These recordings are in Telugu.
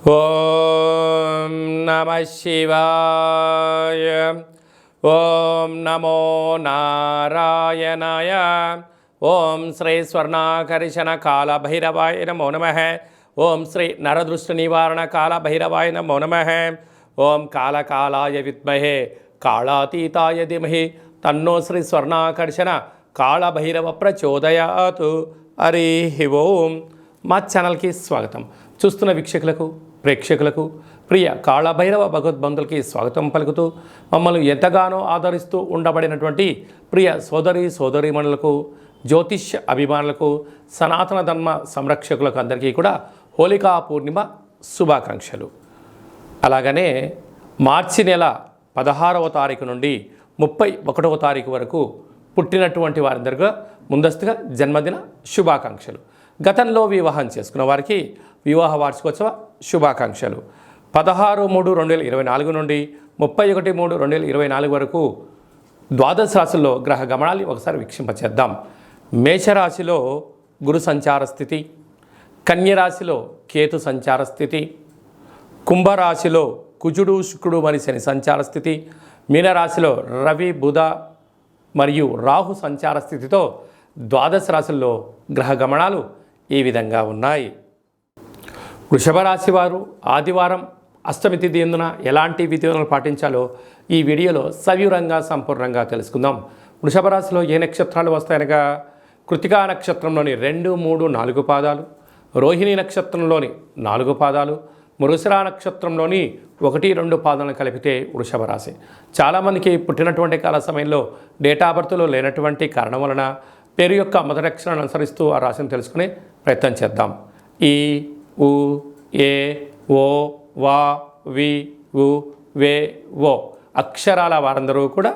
ఓం నమః శివాయ. ఓం నమో నారాయణాయ. ఓం శ్రీ స్వర్ణాకర్షణ కాల భైరవాయ నమో నమః. ఓం శ్రీ నరదృష్టి నివారణ కాల భైరవాయ నమో నమః. ఓం కాళకాలాయ విద్మహే కాళాతీతాయ ధీమహి తన్నో శ్రీ స్వర్ణాకర్షణ కాళభైరవ ప్రచోదయాతు. హరి ఓం. మా ఛానల్కి స్వాగతం. చూస్తున్న వీక్షకులకు, ప్రేక్షకులకు, ప్రియ కాళభైరవ భగవద్బంధులకి స్వాగతం పలుకుతూ మమ్మల్ని ఎంతగానో ఆదరిస్తూ ఉండబడినటువంటి ప్రియ సోదరీమణులకు, జ్యోతిష్య అభిమానులకు, సనాతన ధర్మ సంరక్షకులకు అందరికీ కూడా హోళికా పూర్ణిమ శుభాకాంక్షలు. అలాగనే మార్చి నెల 16వ తారీఖు నుండి 31వ తారీఖు వరకు పుట్టినటువంటి వారందరిగా ముందస్తుగా జన్మదిన శుభాకాంక్షలు. గతంలో వివాహం చేసుకున్న వారికి వివాహ వార్షికోత్సవ శుభాకాంక్షలు. 16/3/2024 నుండి 31/3/2024 వరకు ద్వాదశ రాశుల్లో గ్రహ గమనాన్ని ఒకసారి వీక్షింపచేద్దాం. మేషరాశిలో గురు సంచార స్థితి, కన్యరాశిలో కేతు సంచార స్థితి, కుంభరాశిలో కుజుడు శుక్రుడు మరియు శని సంచార స్థితి, మీనరాశిలో రవి బుధ మరియు రాహు సంచార స్థితితో ద్వాదశ రాశుల్లో గ్రహ గమనాలు ఈ విధంగా ఉన్నాయి. వృషభ రాశి వారు ఆదివారం అష్టమి తిథి ఎందున ఎలాంటి విధులను పాటించాలో ఈ వీడియోలో సవివరంగా సంపూర్ణంగా తెలుసుకుందాం. వృషభ రాశిలో ఏ నక్షత్రాలు వస్తాయనగా కృతికా నక్షత్రంలోని 2, 3, 4 పాదాలు, రోహిణి నక్షత్రంలోని 4 పాదాలు, మృగశిర నక్షత్రంలోని 1, 2 పాదాలను కలిపితే వృషభ రాశి. చాలామందికి పుట్టినటువంటి కాల సమయంలో డేటా బర్త్లో లేనటువంటి కారణం వలన పేరు యొక్క మొదటి అక్షరాన్ని అనుసరిస్తూ ఆ రాశిని తెలుసుకునే ప్రయత్నం చేద్దాం. ఈ, ఉ, ఏ, ఓ, వా, వి, ఉ, వే, ఓ అక్షరాల వారందరూ కూడా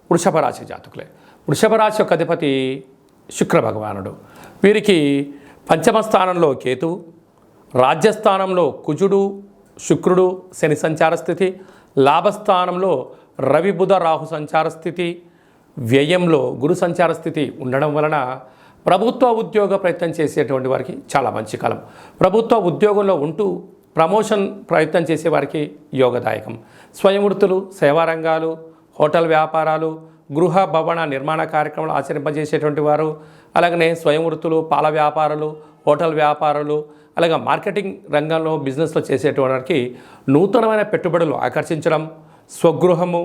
వృషభ రాశి జాతకులే. వృషభ రాశి యొక్క అధిపతి శుక్ర భగవానుడు. వీరికి పంచమ స్థానంలో కేతువు, రాజ్యస్థానంలో కుజుడు శుక్రుడు శని సంచార స్థితి, లాభస్థానంలో రవి బుధ రాహు సంచార స్థితి, వ్యయంలో గురు సంచార స్థితి ఉండడం వలన ప్రభుత్వ ఉద్యోగ ప్రయత్నం చేసేటువంటి వారికి చాలా మంచి కాలం. ప్రభుత్వ ఉద్యోగంలో ఉంటూ ప్రమోషన్ ప్రయత్నం చేసేవారికి యోగదాయకం. స్వయం వృత్తులు, సేవా రంగాలు, హోటల్ వ్యాపారాలు, గృహ భవన నిర్మాణ కార్యక్రమాలు ఆచరింపజేసేటువంటి వారు, అలాగనే స్వయం వృత్తులు, పాల వ్యాపారాలు, హోటల్ వ్యాపారాలు, అలాగే మార్కెటింగ్ రంగంలో బిజినెస్లో చేసేటువంటి వారికి నూతనమైన పెట్టుబడులు ఆకర్షించడం, స్వగృహము,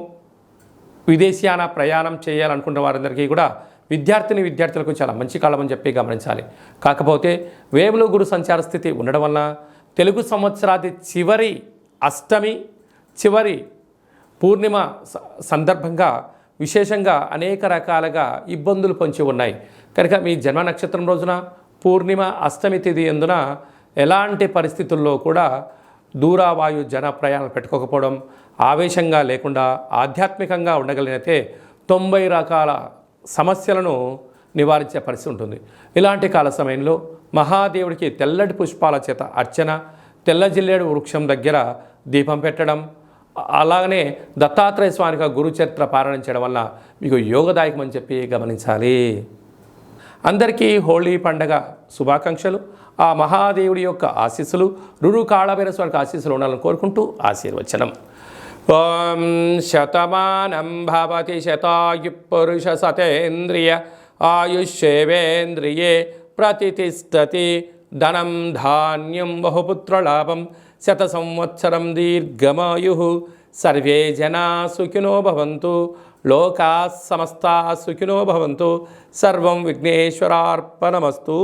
విదేశీయాన ప్రయాణం చేయాలనుకున్న వారందరికీ కూడా విద్యార్థులకు చాలా మంచి కాలం అని చెప్పి గమనించాలి. కాకపోతే వేములో గురు సంచార స్థితి ఉండడం వలన తెలుగు సంవత్సరాది చివరి అష్టమి, చివరి పూర్ణిమ సందర్భంగా విశేషంగా అనేక రకాలుగా ఇబ్బందులు పొంచి ఉన్నాయి. కనుక మీ జన్మ నక్షత్రం రోజున పూర్ణిమ అష్టమి తిథి ఎందున ఎలాంటి పరిస్థితుల్లో కూడా దూరవాయు జన ప్రయాణాలు పెట్టుకోకపోవడం, ఆవేశంగా లేకుండా ఆధ్యాత్మికంగా ఉండగలిగితే 90 రకాల సమస్యలను నివారించే పరిస్థితి ఉంటుంది. ఇలాంటి కాల సమయంలో మహాదేవుడికి తెల్లటి పుష్పాల చేత అర్చన, తెల్ల జిల్లేడు వృక్షం దగ్గర దీపం పెట్టడం, అలాగనే దత్తాత్రేయ స్వామిగా గురుచరిత్ర పారాయణం చేయడం వల్ల మీకు యోగదాయకం అని చెప్పి గమనించాలి. అందరికీ హోళీ పండగ శుభాకాంక్షలు. ఆ మహాదేవుడి యొక్క ఆశీస్సులు, రురు కాళభైరవ స్వామికి ఆశీస్సులు ఉండాలని కోరుకుంటూ ఆశీర్వచనం. ఓం శతమానం భవతి శతాయు పురుష సతేంద్రియ ఆయుష్యేవేంద్రియే ప్రతిష్టతి ధనం ధాన్యం బహుపుత్రలాభం శత సంవత్సరం దీర్ఘమాయు. సర్వే జనా సుఖినో భవంతు, లోకా సమస్తా సుఖినో భవంతు. సర్వం విఘ్నేశ్వరార్పణమస్తు.